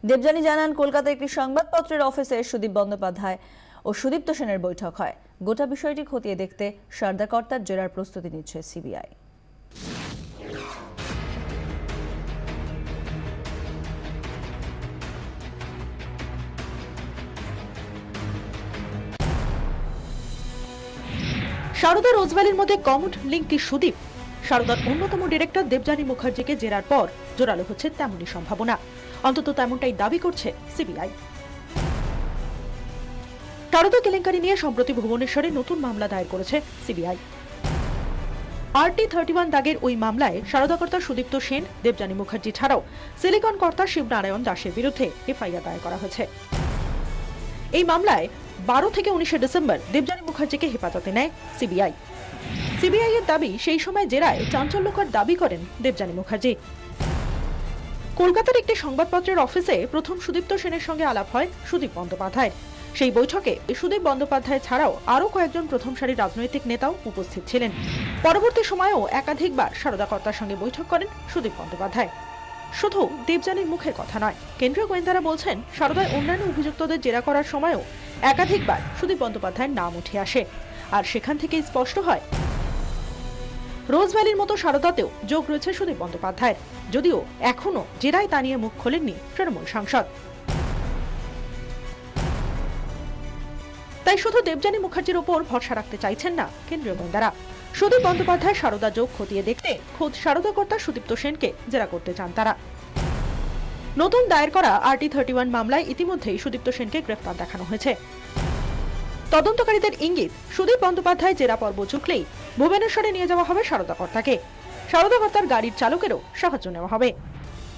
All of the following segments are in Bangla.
দেবযানী জানান, কলকাতার একটি সংবাদপত্রের অফিসে সুদীপ বন্দ্যোপাধ্যায় ও সুদীপ্ত সেনের বৈঠক হয়। গোটা বিষয়টি খতিয়ে দেখতে সারদা কর্তার জেরার প্রস্তুতি নিচ্ছে সিবিআই। সারদা রোজভ্যালির মধ্যে কমন লিঙ্ক কি সুদীপ? সারদার অন্যতম ডিরেক্টর দেবযানী মুখার্জিকে জেরার পর জোরালো হচ্ছে তেমনই সম্ভাবনা, অন্তত তেমনটাই দাবি করছে সিবিআই। সারদা কেলেঙ্কারি নিয়ে সম্প্রতি ভুবনেশ্বরে নতুন মামলা দায়ের করেছে সিবিআই। RT-31 দাগের ওই মামলায় সারদা কর্তা সুদীপ্ত সেন, দেবযানী মুখার্জি ছাড়াও সিলিকন কর্তা শিবনারায়ণ দাসের বিরুদ্ধে এফআইআর দায়ের করা হয়েছে। এই মামলায় 12 থেকে 19 ডিসেম্বর দেবযানী মুখার্জিকে হেফাজতে নেয় সিবিআই। সিবিআই এর দাবি, সেই সময় জেরায় চাঞ্চল্যকর দাবি করেন দেবযানী মুখার্জি। কলকাতার একটি সংবাদপত্রের অফিসে প্রথম সুদীপ্ত সেনের সঙ্গে আলাপ হয় সুদীপ বন্দ্যোপাধ্যায়ের। সেই বৈঠকে সুদীপ বন্দ্যোপাধ্যায় ছাড়াও আরও কয়েকজন প্রথম সারির রাজনৈতিক নেতাও উপস্থিত ছিলেন। পরবর্তী সময়েও একাধিকবার সারদা কর্তার সঙ্গে বৈঠক করেন সুদীপ বন্দ্যোপাধ্যায়। শুধু দেবযানীর মুখের কথা নয়, কেন্দ্রীয় গোয়েন্দারা বলছেন সারদায় অন্যান্য অভিযুক্তদের জেরা করার সময়ও একাধিকবার সুদীপ বন্দ্যোপাধ্যায়ের নাম উঠে আসে। আর সেখান থেকেই স্পষ্ট হয় রোজভ্যালির মতো সারদাতেও যোগ রয়েছে সুদীপ বন্দ্যোপাধ্যায়ের, যদিও এখনো জেরায় তা নিয়ে মুখ খোলেননি তৃণমূল সাংসদ। তাই শুধু দেবযানী মুখার্জির ওপর ভরসা রাখতে চাইছেন না কেন্দ্রীয় গোয়েন্দারা। সুদীপ বন্দ্যোপাধ্যায় সারদা যোগ খতিয়ে দেখতে খোদ সারদা কর্তা সুদীপ্ত সেনকে জেরা করতে চান তারা। নতুন দায়ের করা RT-31 মামলায় ইতিমধ্যেই সুদীপ্ত সেনকে গ্রেফতার দেখানো হয়েছে। তদন্তকারীদের ইঙ্গিত, সুদীপ বন্দ্যোপাধ্যায় জেরা পর্ব চুকলেই ভুবনেশ্বরে নিয়ে যাওয়া হবে সারদা কর্তাকে। সারদা কর্তার গাড়ির চালকেরও সাহায্য নেওয়া হবে।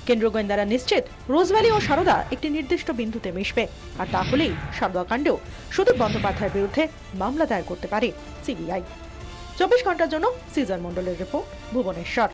কেন্দ্রীয় গোয়েন্দারা নিশ্চিত রোজভ্যালি ও সারদা একটি নির্দিষ্ট বিন্দুতে মিশবে, আর তাহলেই সারদা কাণ্ডেও সুদীপ বন্দ্যোপাধ্যায়ের বিরুদ্ধে মামলা দায়ের করতে পারে সিবিআই। 24 ঘন্টার জন্য সিজার মন্ডলের রিপোর্ট, ভুবনেশ্বর।